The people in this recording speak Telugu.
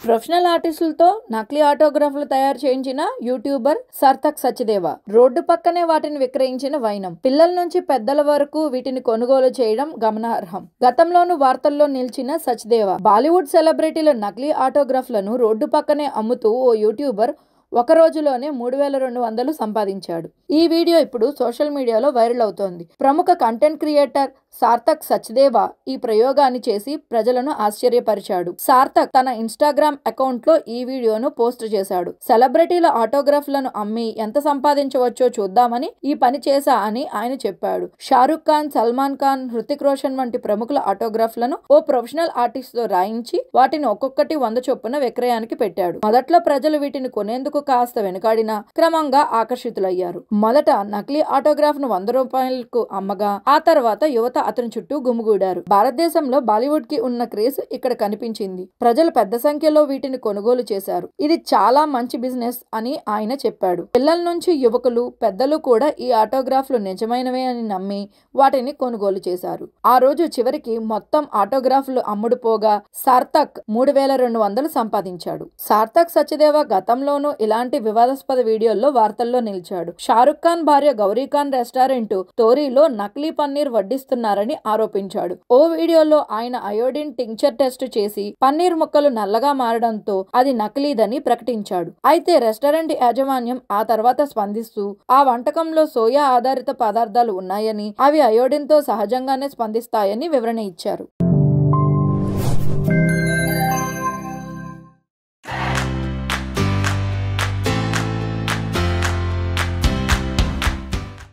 ప్రొఫెషనల్ ఆర్టిస్టులతో నకిలీ ఆటోగ్రాఫ్లు తయారు చేయించిన యూట్యూబర్ సార్థక్ సచ్దేవా రోడ్డు పక్కనే వాటిని విక్రయించిన వైనం. పిల్లల నుంచి పెద్దల వరకు వీటిని కొనుగోలు చేయడం గమనార్హం. గతంలోనూ వార్తల్లో నిలిచిన సచ్దేవా బాలీవుడ్ సెలబ్రిటీల నకిలీ ఆటోగ్రాఫ్లను రోడ్డు పక్కనే అమ్ముతూ ఓ యూట్యూబర్ ఒక రోజులోనే 3200 సంపాదించాడు. ఈ వీడియో ఇప్పుడు సోషల్ మీడియాలో వైరల్ అవుతోంది. ప్రముఖ కంటెంట్ క్రియేటర్ సార్థక్ సచ్దేవా ఈ ప్రయోగాన్ని చేసి ప్రజలను ఆశ్చర్యపరిచాడు. సార్థక్ తన ఇన్స్టాగ్రామ్ అకౌంట్ లో ఈ వీడియోను పోస్ట్ చేశాడు. సెలబ్రిటీల ఆటోగ్రాఫ్లను అమ్మి ఎంత సంపాదించవచ్చో చూద్దామని ఈ పని చేశా అని ఆయన చెప్పాడు. షారుఖ్ ఖాన్, సల్మాన్ ఖాన్, హృతిక్ రోషన్ వంటి ప్రముఖుల ఆటోగ్రాఫ్లను ఓ ప్రొఫెషనల్ ఆర్టిస్ట్ తో రాయించి వాటిని ఒక్కొక్కటి 100 చొప్పున విక్రయానికి పెట్టాడు. మొదట్లో ప్రజలు వీటిని కొనేందుకు కాస్త వెనుకాడినా క్రమంగా ఆకర్షితులయ్యారు. మొదట నకిలీ ఆటోగ్రాఫ్ ను 100 రూపాయలకు అమ్మగా ఆ తర్వాత యువత అతని చుట్టూ గుమిగూడారు. భారతదేశంలో బాలీవుడ్ కి ఉన్న క్రేజ్ ఇక్కడ కనిపించింది. ప్రజలు పెద్ద సంఖ్యలో వీటిని కొనుగోలు చేశారు. ఇది చాలా మంచి బిజినెస్ అని ఆయన చెప్పాడు. పిల్లల నుంచి యువకులు, పెద్దలు కూడా ఈ ఆటోగ్రాఫ్లు నిజమైనవే అని నమ్మి వాటిని కొనుగోలు చేశారు. ఆ రోజు చివరికి మొత్తం ఆటోగ్రాఫ్లు అమ్ముడుపోగా సార్థక్ 3200 సంపాదించాడు. సార్థక్ సచ్దేవా గతంలోనూ ఇలాంటి వివాదాస్పద వీడియోల్లో వార్తల్లో నిలిచాడు. షారుఖ్ ఖాన్ భార్య గౌరీ ఖాన్ రెస్టారెంట్ తోరీలో నకిలీ పన్నీర్ వడ్డిస్తున్నారని ఆరోపించాడు. ఓ వీడియోలో ఆయన అయోడిన్ టింక్చర్ టెస్ట్ చేసి పన్నీర్ ముక్కలు నల్లగా మారడంతో అది నకిలీదని ప్రకటించాడు. అయితే రెస్టారెంట్ యాజమాన్యం ఆ తర్వాత స్పందిస్తూ ఆ వంటకంలో సోయా ఆధారిత పదార్థాలు ఉన్నాయని, అవి అయోడిన్ తో సహజంగానే స్పందిస్తాయని వివరణ ఇచ్చారు.